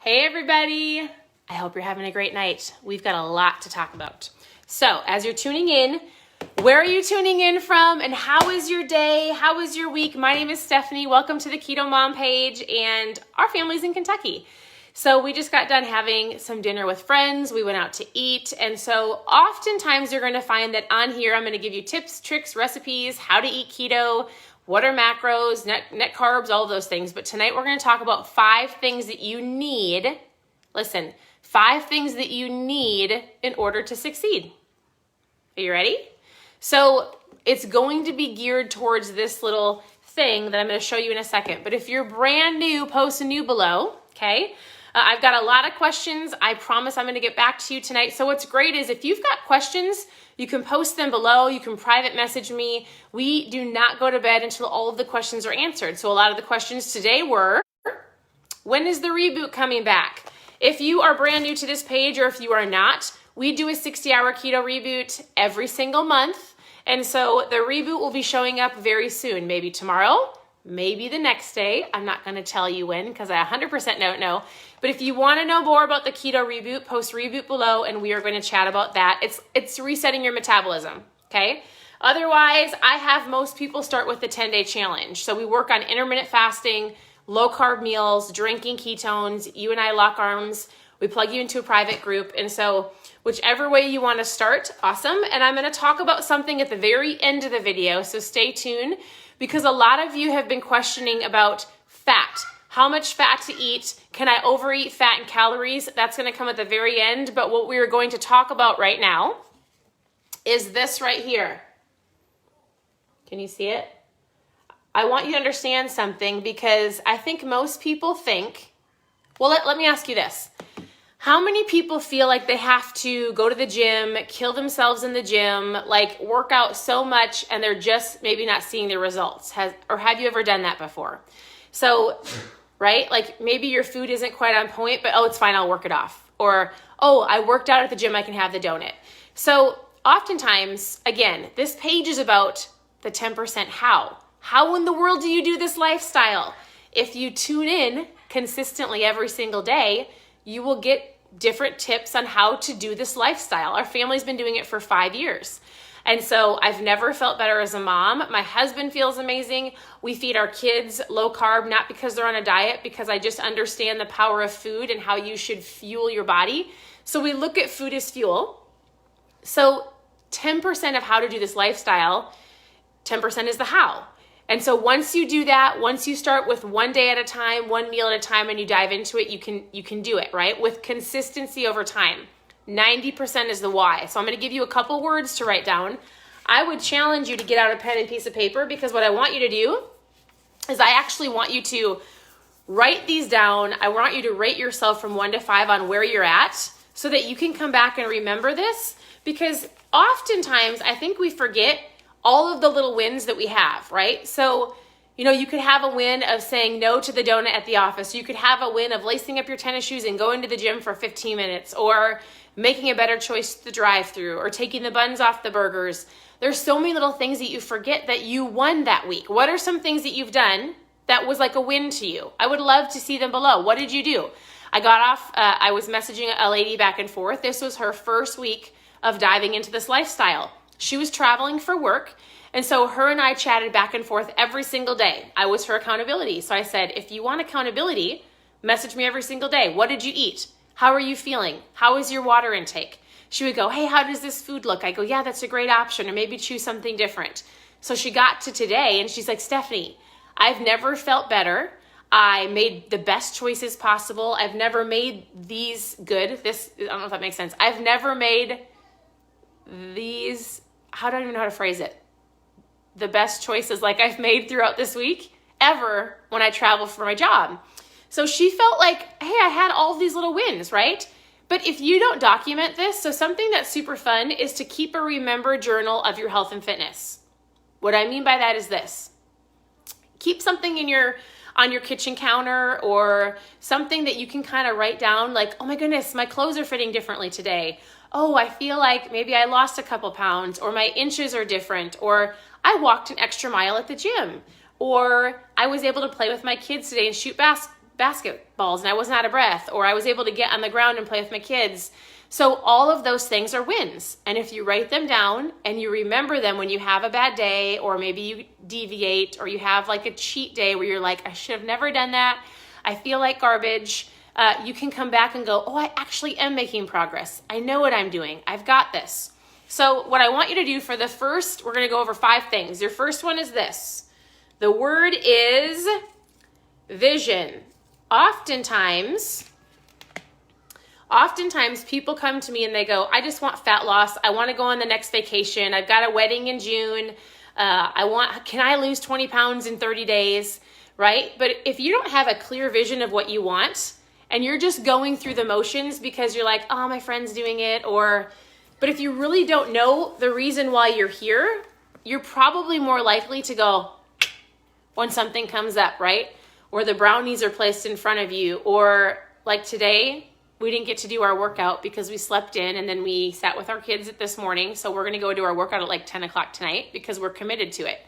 Hey everybody, I hope you're having a great night. We've got a lot to talk about. So as you're tuning in, where are you tuning in from and how is your day? How is your week? My name is Stephanie. Welcome to the KetoMOM page, and our family's in Kentucky. So we just got done having some dinner with friends. We went out to eat. And so oftentimes you're going to find that on here, I'm going to give you tips, tricks, recipes, how to eat keto, what are macros, net carbs, all of those things. But tonight we're going to talk about 5 things that you need. Listen, 5 things that you need in order to succeed. Are you ready? So it's going to be geared towards this little thing that I'm going to show you in a second. But if you're brand new, post a new below, okay? I've got a lot of questions. I promise I'm going to get back to you tonight. So what's great is if you've got questions, you can post them below. You can private message me. We do not go to bed until all of the questions are answered. So a lot of the questions today were, when is the reboot coming back? If you are brand new to this page or if you are not, we do a 60-hour keto reboot every single month. And so the reboot will be showing up very soon, maybe tomorrow, maybe the next day. I'm not going to tell you when because I 100% don't know. But if you want to know more about the keto reboot, post reboot below and we are going to chat about that. It's resetting your metabolism, okay? Otherwise, I have most people start with the 10-day challenge. So we work on intermittent fasting, low carb meals, drinking ketones. You and I lock arms. We plug you into a private group. And so whichever way you want to start, awesome. And I'm going to talk about something at the very end of the video. So stay tuned because a lot of you have been questioning about fat. How much fat to eat? Can I overeat fat and calories? That's going to come at the very end. But what we are going to talk about right now is this right here. Can you see it? I want you to understand something because I think most people think, well, let me ask you this. How many people feel like they have to go to the gym, kill themselves in the gym, like work out so much and they're just maybe not seeing the results? Or have you ever done that before? So, right? Like maybe your food isn't quite on point, but oh, it's fine, I'll work it off. Or, oh, I worked out at the gym, I can have the donut. So oftentimes, again, this page is about the 10% how. How in the world do you do this lifestyle? If you tune in consistently every single day, you will get different tips on how to do this lifestyle. Our family's been doing it for 5 years. And so I've never felt better as a mom. My husband feels amazing. We feed our kids low carb, not because they're on a diet, because I just understand the power of food and how you should fuel your body. So we look at food as fuel. So 10% of how to do this lifestyle, 10% is the how. And so once you do that, once you start with one day at a time, one meal at a time, and you dive into it, you can do it, right? With consistency over time. 90% is the why. So I'm going to give you a couple words to write down. I would challenge you to get out a pen and piece of paper because what I want you to do is I actually want you to write these down. I want you to rate yourself from 1 to 5 on where you're at so that you can come back and remember this, because oftentimes I think we forget all of the little wins that we have, right? So, you know, you could have a win of saying no to the donut at the office. You could have a win of lacing up your tennis shoes and going to the gym for 15 minutes, or making a better choice to the drive-thru, or taking the buns off the burgers. There's so many little things that you forget that you won that week. What are some things that you've done that was like a win to you? I would love to see them below. What did you do? I got off, I was messaging a lady back and forth. This was her first week of diving into this lifestyle. She was traveling for work, and so her and I chatted back and forth every single day. I was her accountability. So I said, if you want accountability, message me every single day. What did you eat? How are you feeling? How is your water intake? She would go, hey, how does this food look? I go, yeah, that's a great option, or maybe choose something different. So she got to today and she's like, Stephanie, I've never felt better. I made the best choices possible. I've never made these good. I don't know if that makes sense. I've never made these, how do I even know how to phrase it? The best choices like I've made throughout this week ever when I travel for my job. So she felt like, hey, I had all these little wins, right? But if you don't document this, so something that's super fun is to keep a remember journal of your health and fitness. What I mean by that is this. Keep something on your kitchen counter, or something that you can kind of write down like, oh my goodness, my clothes are fitting differently today. Oh, I feel like maybe I lost a couple pounds, or my inches are different, or I walked an extra mile at the gym, or I was able to play with my kids today and shoot basketballs and I wasn't out of breath, or I was able to get on the ground and play with my kids. So all of those things are wins. And if you write them down and you remember them when you have a bad day, or maybe you deviate, or you have like a cheat day where you're like, I should have never done that, I feel like garbage, you can come back and go, oh, I actually am making progress. I know what I'm doing. I've got this. So what I want you to do for the first, we're going to go over 5 things. Your first one is this. The word is vision. Oftentimes people come to me and they go, I just want fat loss. I want to go on the next vacation. I've got a wedding in June. Can I lose 20 pounds in 30 days? Right? But if you don't have a clear vision of what you want, and you're just going through the motions because you're like, oh, my friend's doing it, but if you really don't know the reason why you're here, you're probably more likely to go when something comes up, right? Or the brownies are placed in front of you, or like today, we didn't get to do our workout because we slept in and then we sat with our kids this morning. So we're going to go do our workout at like 10 o'clock tonight because we're committed to it.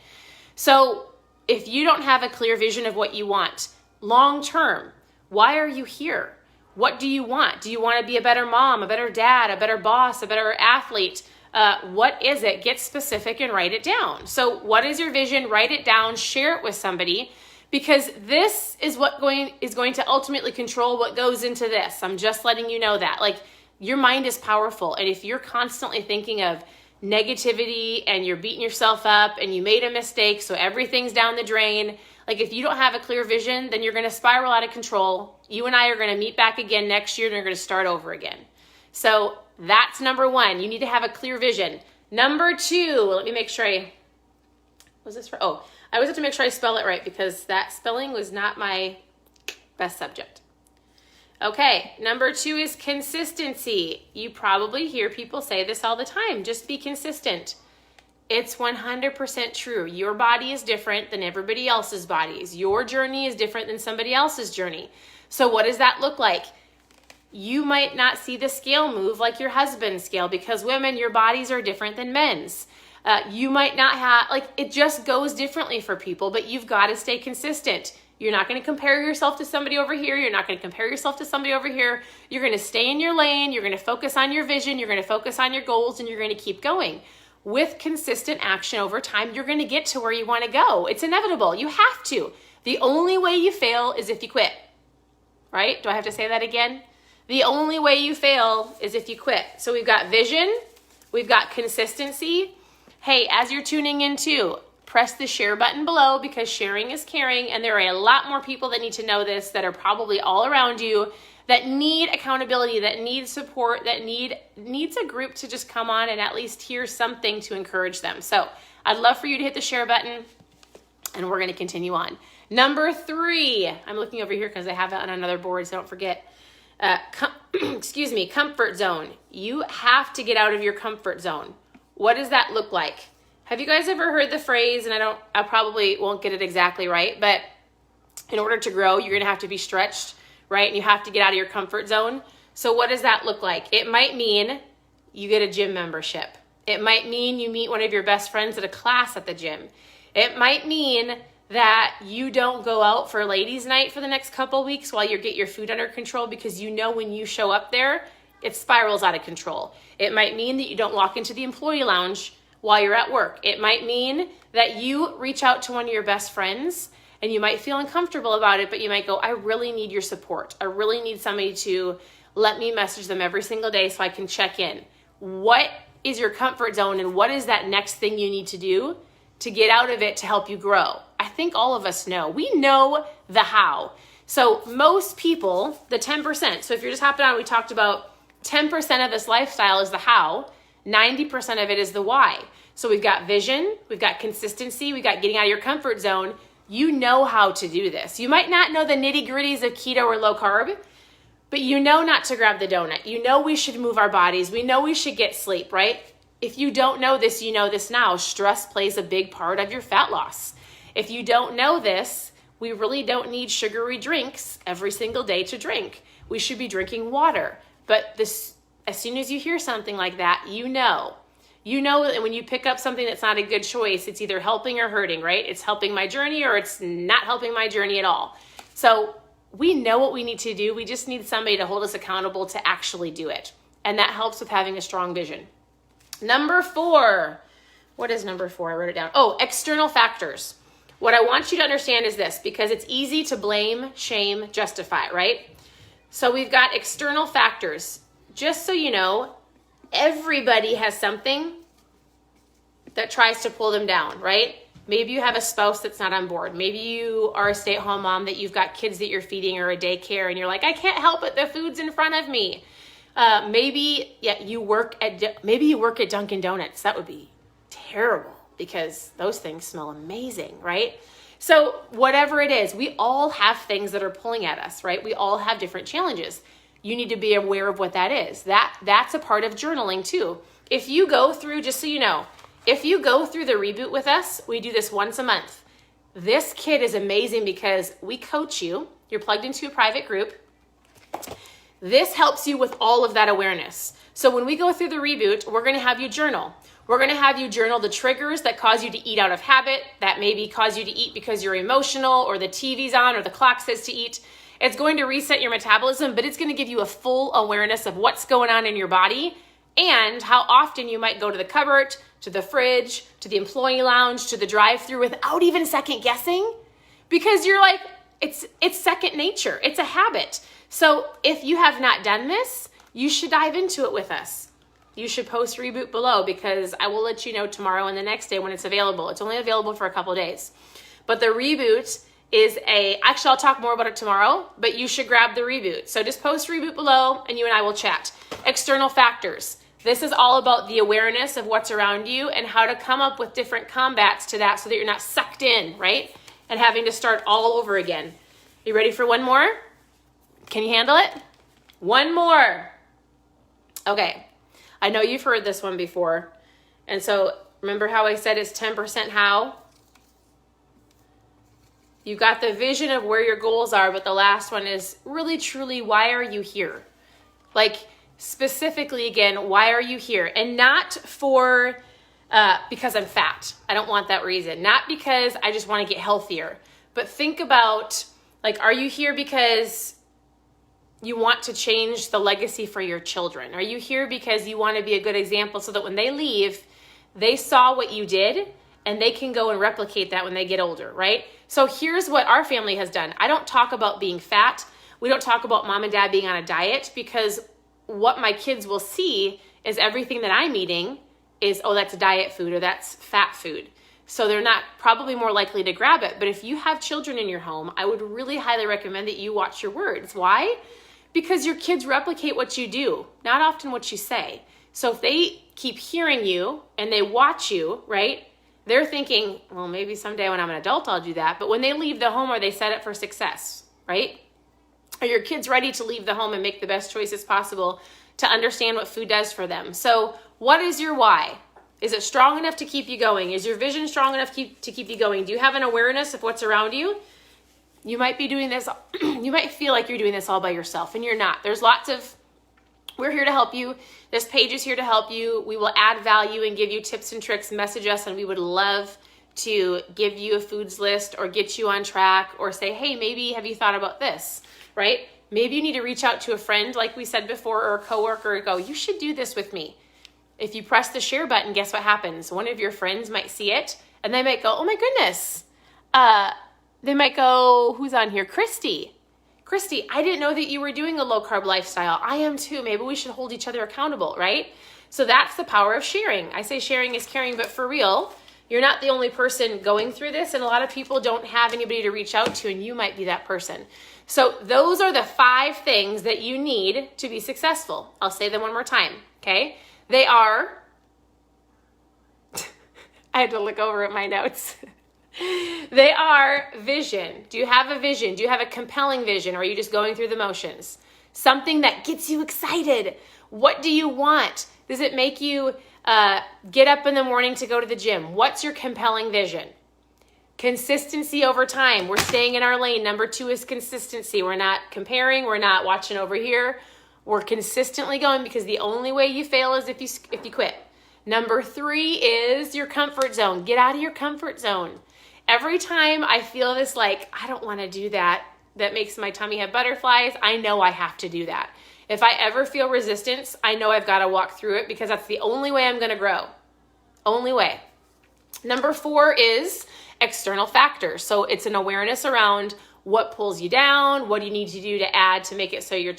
So if you don't have a clear vision of what you want long term, why are you here? What do you want? Do you want to be a better mom, a better dad, a better boss, a better athlete? What is it? Get specific and write it down. So what is your vision? Write it down, share it with somebody, because this is what is going to ultimately control what goes into this. I'm just letting you know that. Like, your mind is powerful. And if you're constantly thinking of negativity and you're beating yourself up and you made a mistake, so everything's down the drain, like if you don't have a clear vision, then you're going to spiral out of control. You and I are going to meet back again next year and you're going to start over again. So that's number 1. You need to have a clear vision. Number 2, let me make sure I always have to make sure I spell it right because that spelling was not my best subject. Okay, number 2 is consistency. You probably hear people say this all the time. Just be consistent. It's 100% true. Your body is different than everybody else's bodies. Your journey is different than somebody else's journey. So what does that look like? You might not see the scale move like your husband's scale because women, your bodies are different than men's. You might not have, like, it just goes differently for people, but you've got to stay consistent. You're not going to compare yourself to somebody over here. You're not going to compare yourself to somebody over here. You're going to stay in your lane. You're going to focus on your vision. You're going to focus on your goals, and you're going to keep going. With consistent action over time, you're going to get to where you want to go. It's inevitable. You have to. The only way you fail is if you quit, right? Do I have to say that again? The only way you fail is if you quit. So we've got vision. We've got consistency. Hey, as you're tuning in too, press the share button below because sharing is caring, and there are a lot more people that need to know this that are probably all around you that need accountability, that need support, that needs a group to just come on and at least hear something to encourage them. So I'd love for you to hit the share button, and we're going to continue on. Number 3, I'm looking over here because I have it on another board, so don't forget. Comfort zone. You have to get out of your comfort zone. What does that look like? Have you guys ever heard the phrase, and I probably won't get it exactly right, but in order to grow, you're going to have to be stretched, right? And you have to get out of your comfort zone. So what does that look like? It might mean you get a gym membership. It might mean you meet one of your best friends at a class at the gym. It might mean that you don't go out for ladies' night for the next couple weeks while you get your food under control because you know when you show up there, it spirals out of control. It might mean that you don't walk into the employee lounge while you're at work. It might mean that you reach out to one of your best friends and you might feel uncomfortable about it, but you might go, I really need your support. I really need somebody to let me message them every single day so I can check in. What is your comfort zone, and what is that next thing you need to do to get out of it to help you grow? I think all of us know. We know the how. So most people, the 10%, so if you're just hopping on, we talked about 10% of this lifestyle is the how, 90% of it is the why. So we've got vision, we've got consistency, we've got getting out of your comfort zone. You know how to do this. You might not know the nitty-gritties of keto or low carb, but you know not to grab the donut. You know we should move our bodies. We know we should get sleep, right? If you don't know this, you know this now. Stress plays a big part of your fat loss. If you don't know this, we really don't need sugary drinks every single day to drink. We should be drinking water. But as soon as you hear something like that, you know that when you pick up something that's not a good choice, it's either helping or hurting, right? It's helping my journey or it's not helping my journey at all. So we know what we need to do. We just need somebody to hold us accountable to actually do it. And that helps with having a strong vision. Number 4. What is number 4? I wrote it down. Oh, external factors. What I want you to understand is this, because it's easy to blame, shame, justify, right? So we've got external factors. Just so you know, everybody has something that tries to pull them down, right? Maybe you have a spouse that's not on board. Maybe you are a stay-at-home mom that you've got kids that you're feeding or a daycare and you're like, I can't help it, the food's in front of me. Maybe you work at Dunkin' Donuts. That would be terrible because those things smell amazing, right? So whatever it is, we all have things that are pulling at us, right? We all have different challenges. You need to be aware of what that is. That's a part of journaling too. If you go through, just so you know, if you go through the reboot with us, we do this once a month. This kit is amazing because we coach you. You're plugged into a private group. This helps you with all of that awareness. So when we go through the reboot, we're going to have you journal. We're going to have you journal the triggers that cause you to eat out of habit, that maybe cause you to eat because you're emotional or the TV's on or the clock says to eat. It's going to reset your metabolism, but it's going to give you a full awareness of what's going on in your body and how often you might go to the cupboard, to the fridge, to the employee lounge, to the drive-thru without even second guessing, because you're like, it's second nature. It's a habit. So if you have not done this, you should dive into it with us. You should post reboot below because I will let you know tomorrow and the next day when it's available. It's only available for a couple days. But the reboot is actually I'll talk more about it tomorrow, but you should grab the reboot. So just post reboot below and you and I will chat. External factors. This is all about the awareness of what's around you and how to come up with different combats to that so that you're not sucked in, right? And having to start all over again. You ready for one more? Can you handle it? One more. Okay. I know you've heard this one before. And so remember how I said it's 10% how? You got the vision of where your goals are, but the last one is really, truly, why are you here? Like specifically again, why are you here? And not for, because I'm fat. I don't want that reason. Not because I just want to get healthier, but think about like, are you here because you want to change the legacy for your children? Are you here because you want to be a good example so that when they leave, they saw what you did and they can go and replicate that when they get older, right? So here's what our family has done. I don't talk about being fat. We don't talk about mom and dad being on a diet because what my kids will see is everything that I'm eating is, oh, that's diet food or that's fat food. So they're not probably more likely to grab it. But if you have children in your home, I would really highly recommend that you watch your words. Why? Because your kids replicate what you do, not often what you say. So if they keep hearing you and they watch you, right, they're thinking, well, maybe someday when I'm an adult, I'll do that. But when they leave the home, are they set up for success, right? Are your kids ready to leave the home and make the best choices possible to understand what food does for them? So what is your why? Is it strong enough to keep you going? Is your vision strong enough to keep you going? Do you have an awareness of what's around you? You might be doing this, you might feel like you're doing this all by yourself, and you're not. There's lots of, we're here to help you. This page is here to help you. We will add value and give you tips and tricks. Message us, and we would love to give you a foods list or get you on track or say, hey, maybe have you thought about this, right? Maybe you need to reach out to a friend, like we said before, or a coworker and go, you should do this with me. If you press the share button, guess what happens? One of your friends might see it, and they might go, oh my goodness. They might go, who's on here? Christy, I didn't know that you were doing a low-carb lifestyle. I am too. Maybe we should hold each other accountable, right? So that's the power of sharing. I say sharing is caring, but for real, you're not the only person going through this, and a lot of people don't have anybody to reach out to, and you might be that person. So those are the 5 things that you need to be successful. I'll say them one more time, okay? They are, I had to look over at my notes. They are vision. Do you have a vision? Do you have a compelling vision, or are you just going through the motions? Something that gets you excited. What do you want? Does it make you get up in the morning to go to the gym? What's your compelling vision? Consistency over time. We're staying in our lane. Number 2 is consistency. We're not comparing. We're not watching over here. We're consistently going because the only way you fail is if you quit. Number 3 is your comfort zone. Get out of your comfort zone. Every time I feel this like, I don't want to do that, that makes my tummy have butterflies, I know I have to do that. If I ever feel resistance, I know I've got to walk through it because that's the only way I'm going to grow. Only way. Number 4 is external factors. So it's an awareness around what pulls you down, what do you need to do to add to make it so you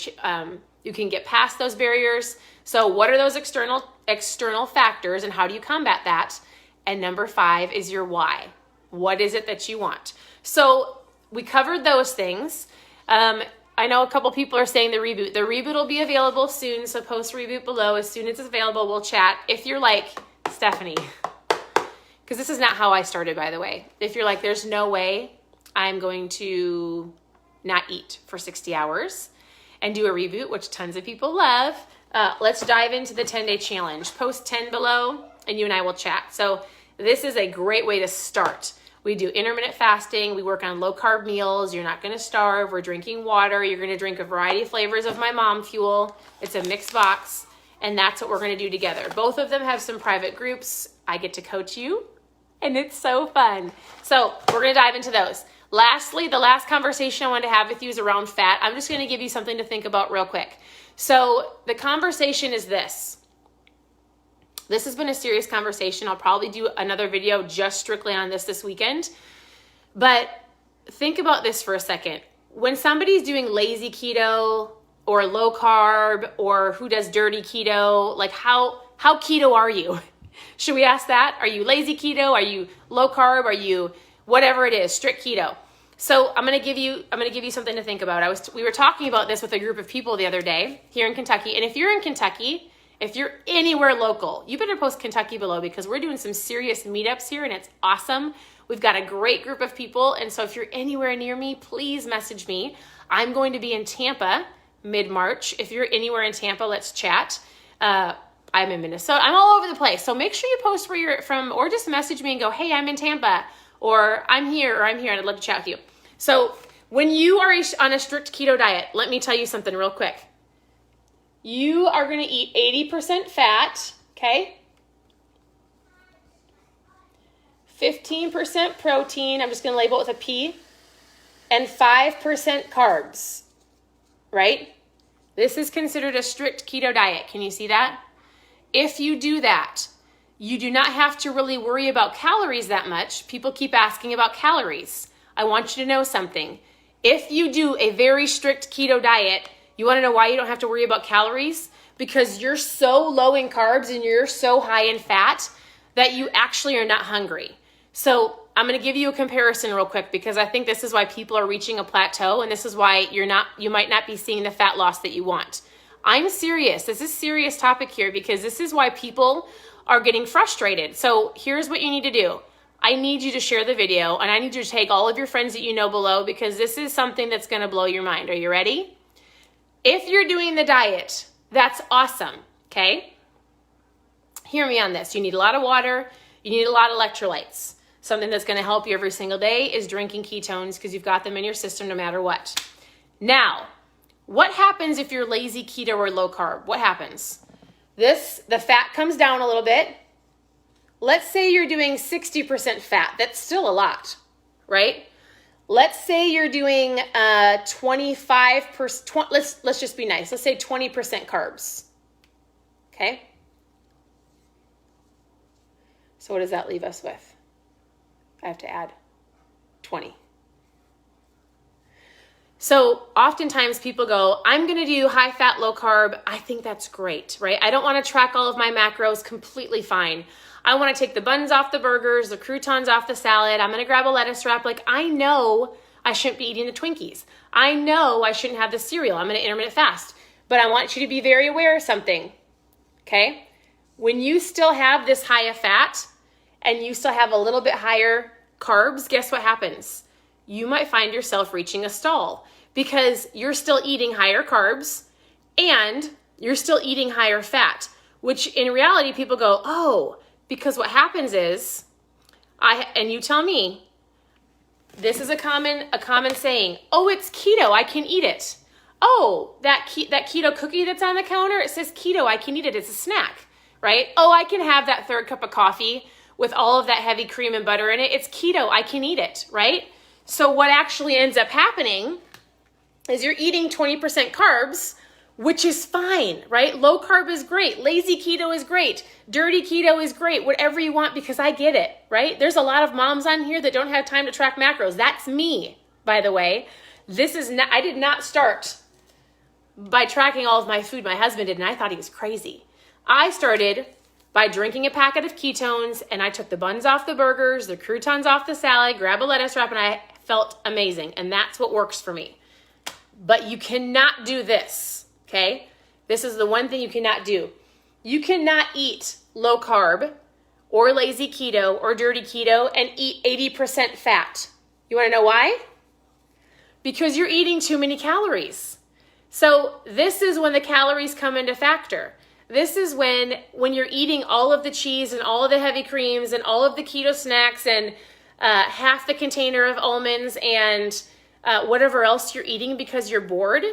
can get past those barriers. So what are those external factors and how do you combat that? And number 5 is your why. What is it that you want? So we covered those things. I know a couple people are saying the reboot. The reboot will be available soon, so post reboot below. As soon as it's available, we'll chat. If you're like, Stephanie, because this is not how I started, by the way. If you're like, there's no way I'm going to not eat for 60 hours and do a reboot, which tons of people love, let's dive into the 10-day challenge. Post 10 below, and you and I will chat. So this is a great way to start. We do intermittent fasting. We work on low-carb meals. You're not going to starve. We're drinking water. You're going to drink a variety of flavors of my mom fuel. It's a mixed box, and that's what we're going to do together. Both of them have some private groups. I get to coach you, and it's so fun. So we're going to dive into those. Lastly, the last conversation I wanted to have with you is around fat. I'm just going to give you something to think about real quick. So the conversation is this. This has been a serious conversation. I'll probably do another video just strictly on this weekend. But think about this for a second. When somebody's doing lazy keto or low carb or who does dirty keto, like how keto are you? Should we ask that? Are you lazy keto? Are you low carb? Are you whatever it is, strict keto? So I'm gonna give you something to think about. We were talking about this with a group of people the other day here in Kentucky. And if you're in Kentucky, if you're anywhere local, you better post Kentucky below because we're doing some serious meetups here and it's awesome. We've got a great group of people. And so if you're anywhere near me, please message me. I'm going to be in Tampa mid-March. If you're anywhere in Tampa, let's chat. I'm in Minnesota. I'm all over the place. So make sure you post where you're from or just message me and go, hey, I'm in Tampa or I'm here and I'd love to chat with you. So when you are on a strict keto diet, let me tell you something real quick. You are going to eat 80% fat, okay? 15% protein, I'm just going to label it with a P, and 5% carbs, right? This is considered a strict keto diet. Can you see that? If you do that, you do not have to really worry about calories that much. People keep asking about calories. I want you to know something. If you do a very strict keto diet, you want to know why you don't have to worry about calories? Because you're so low in carbs and you're so high in fat that you actually are not hungry. So I'm going to give you a comparison real quick because I think this is why people are reaching a plateau and this is why you might not be seeing the fat loss that you want. I'm serious. This is a serious topic here because this is why people are getting frustrated. So here's what you need to do. I need you to share the video and I need you to take all of your friends that you know below because this is something that's going to blow your mind. Are you ready? If you're doing the diet, that's awesome, okay? Hear me on this. You need a lot of water. You need a lot of electrolytes. Something that's going to help you every single day is drinking ketones because you've got them in your system no matter what. Now, what happens if you're lazy keto or low carb? What happens? The fat comes down a little bit. Let's say you're doing 60% fat. That's still a lot, right? Let's say you're doing 25%, let's just be nice. Let's say 20% carbs, okay? So what does that leave us with? I have to add 20. So oftentimes people go, I'm going to do high fat, low carb. I think that's great, right? I don't want to track all of my macros, completely fine. I want to take the buns off the burgers, the croutons off the salad. I'm going to grab a lettuce wrap. Like I know I shouldn't be eating the Twinkies. I know I shouldn't have the cereal. I'm going to intermittent fast. But I want you to be very aware of something, okay? When you still have this high of fat and you still have a little bit higher carbs, guess what happens? You might find yourself reaching a stall because you're still eating higher carbs and you're still eating higher fat, which in reality people go, oh, because what happens is, and you tell me, this is a common saying, oh, it's keto, I can eat it. Oh, that keto cookie that's on the counter, it says keto, I can eat it, it's a snack, right? Oh, I can have that third cup of coffee with all of that heavy cream and butter in it, it's keto, I can eat it, right? So what actually ends up happening is you're eating 20% carbs, which is fine, right? Low carb is great. Lazy keto is great. Dirty keto is great. Whatever you want, because I get it, right? There's a lot of moms on here that don't have time to track macros. That's me, by the way. I did not start by tracking all of my food. My husband did, and I thought he was crazy. I started by drinking a packet of ketones, and I took the buns off the burgers, the croutons off the salad, grab a lettuce wrap, and I felt amazing. And that's what works for me. But you cannot do this, okay? This is the one thing you cannot do. You cannot eat low carb or lazy keto or dirty keto and eat 80% fat. You want to know why? Because you're eating too many calories. So this is when the calories come into factor. This is when you're eating all of the cheese and all of the heavy creams and all of the keto snacks and half the container of almonds and whatever else you're eating because you're bored.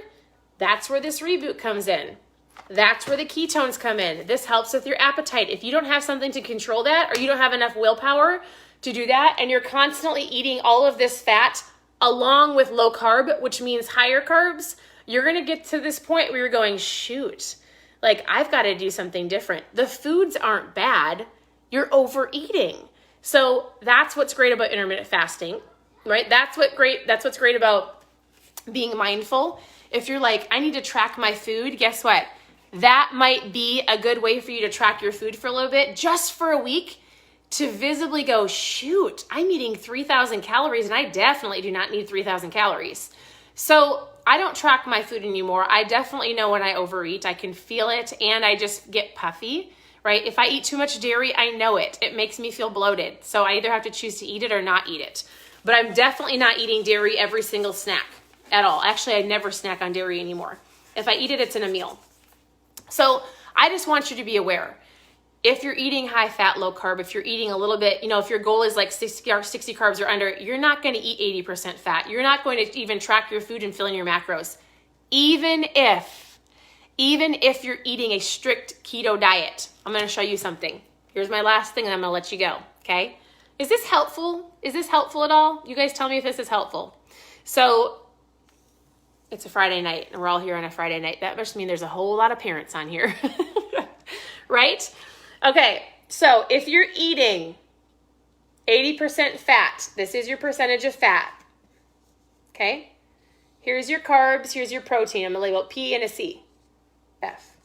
That's where this reboot comes in. That's where the ketones come in. This helps with your appetite. If you don't have something to control that, or you don't have enough willpower to do that, and you're constantly eating all of this fat along with low carb, which means higher carbs, you're going to get to this point where you're going, shoot, like I've got to do something different. The foods aren't bad. You're overeating. So that's what's great about intermittent fasting, right? That's what's great about being mindful. If you're like, I need to track my food, guess what? That might be a good way for you to track your food for a little bit, just for a week, to visibly go, shoot, I'm eating 3,000 calories and I definitely do not need 3,000 calories. So I don't track my food anymore. I definitely know when I overeat. I can feel it and I just get puffy, right? If I eat too much dairy, I know it. It makes me feel bloated. So I either have to choose to eat it or not eat it. But I'm definitely not eating dairy every single snack at all. Actually, I never snack on dairy anymore. If I eat it, it's in a meal. So I just want you to be aware. If you're eating high fat, low carb, if you're eating a little bit, if your goal is like 60 carbs or under, you're not going to eat 80% fat. You're not going to even track your food and fill in your macros. Even if you're eating a strict keto diet. I'm going to show you something. Here's my last thing and I'm going to let you go. Okay. Is this helpful? Is this helpful at all? You guys tell me if this is helpful. So it's a Friday night and we're all here on a Friday night. That must mean there's a whole lot of parents on here, right? Okay, so if you're eating 80% fat, this is your percentage of fat, okay? Here's your carbs, here's your protein. I'm gonna label P and a C, F.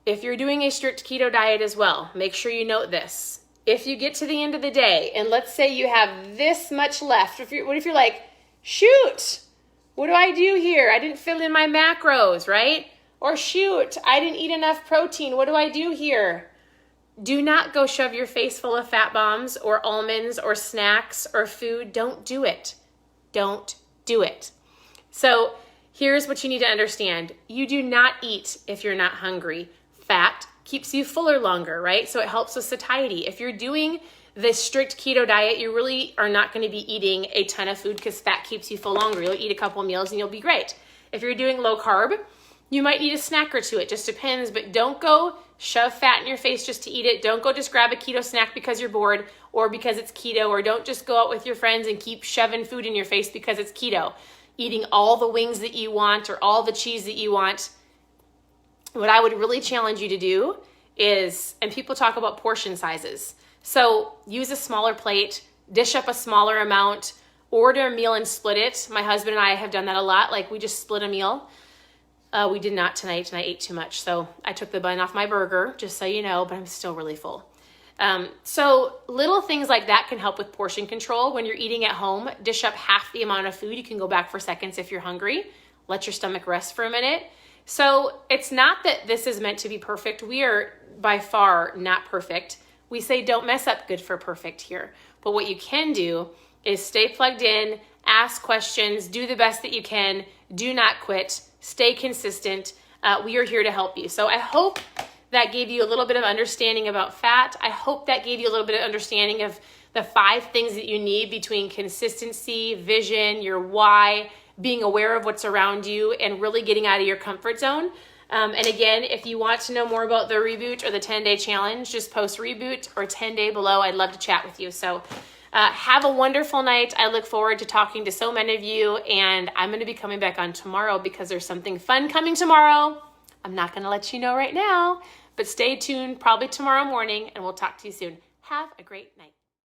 If you're doing a strict keto diet as well, make sure you note this. If you get to the end of the day, and let's say you have this much left, what if you're like, shoot, what do I do here? I didn't fill in my macros, right? Or shoot, I didn't eat enough protein. What do I do here? Do not go shove your face full of fat bombs or almonds or snacks or food. Don't do it. Don't do it. So here's what you need to understand. You do not eat if you're not hungry. Fat keeps you fuller longer, right? So it helps with satiety. If you're doing this strict keto diet, you really are not going to be eating a ton of food because fat keeps you full longer. You'll eat a couple meals and you'll be great. If you're doing low carb, you might need a snack or two. It just depends, but don't go shove fat in your face just to eat it. Don't go just grab a keto snack because you're bored or because it's keto, or don't just go out with your friends and keep shoving food in your face because it's keto. Eating all the wings that you want or all the cheese that you want. What I would really challenge you to do is, and people talk about portion sizes. So use a smaller plate, dish up a smaller amount, order a meal and split it. My husband and I have done that a lot. Like we just split a meal. We did not tonight and I ate too much. So I took the bun off my burger, just so you know, but I'm still really full. So little things like that can help with portion control. When you're eating at home, dish up half the amount of food. You can go back for seconds if you're hungry. Let your stomach rest for a minute. So it's not that this is meant to be perfect. We are by far not perfect. We say don't mess up good for perfect here. But what you can do is stay plugged in, ask questions, do the best that you can, do not quit, stay consistent. We are here to help you. So I hope that gave you a little bit of understanding about fat. I hope that gave you a little bit of understanding of the 5 things that you need between consistency, vision, your why, being aware of what's around you, and really getting out of your comfort zone. And again, if you want to know more about the reboot or the 10-day challenge, just post reboot or 10-day below. I'd love to chat with you. So Have a wonderful night. I look forward to talking to so many of you, and I'm going to be coming back on tomorrow because there's something fun coming tomorrow. I'm not going to let you know right now, but stay tuned probably tomorrow morning, and we'll talk to you soon. Have a great night.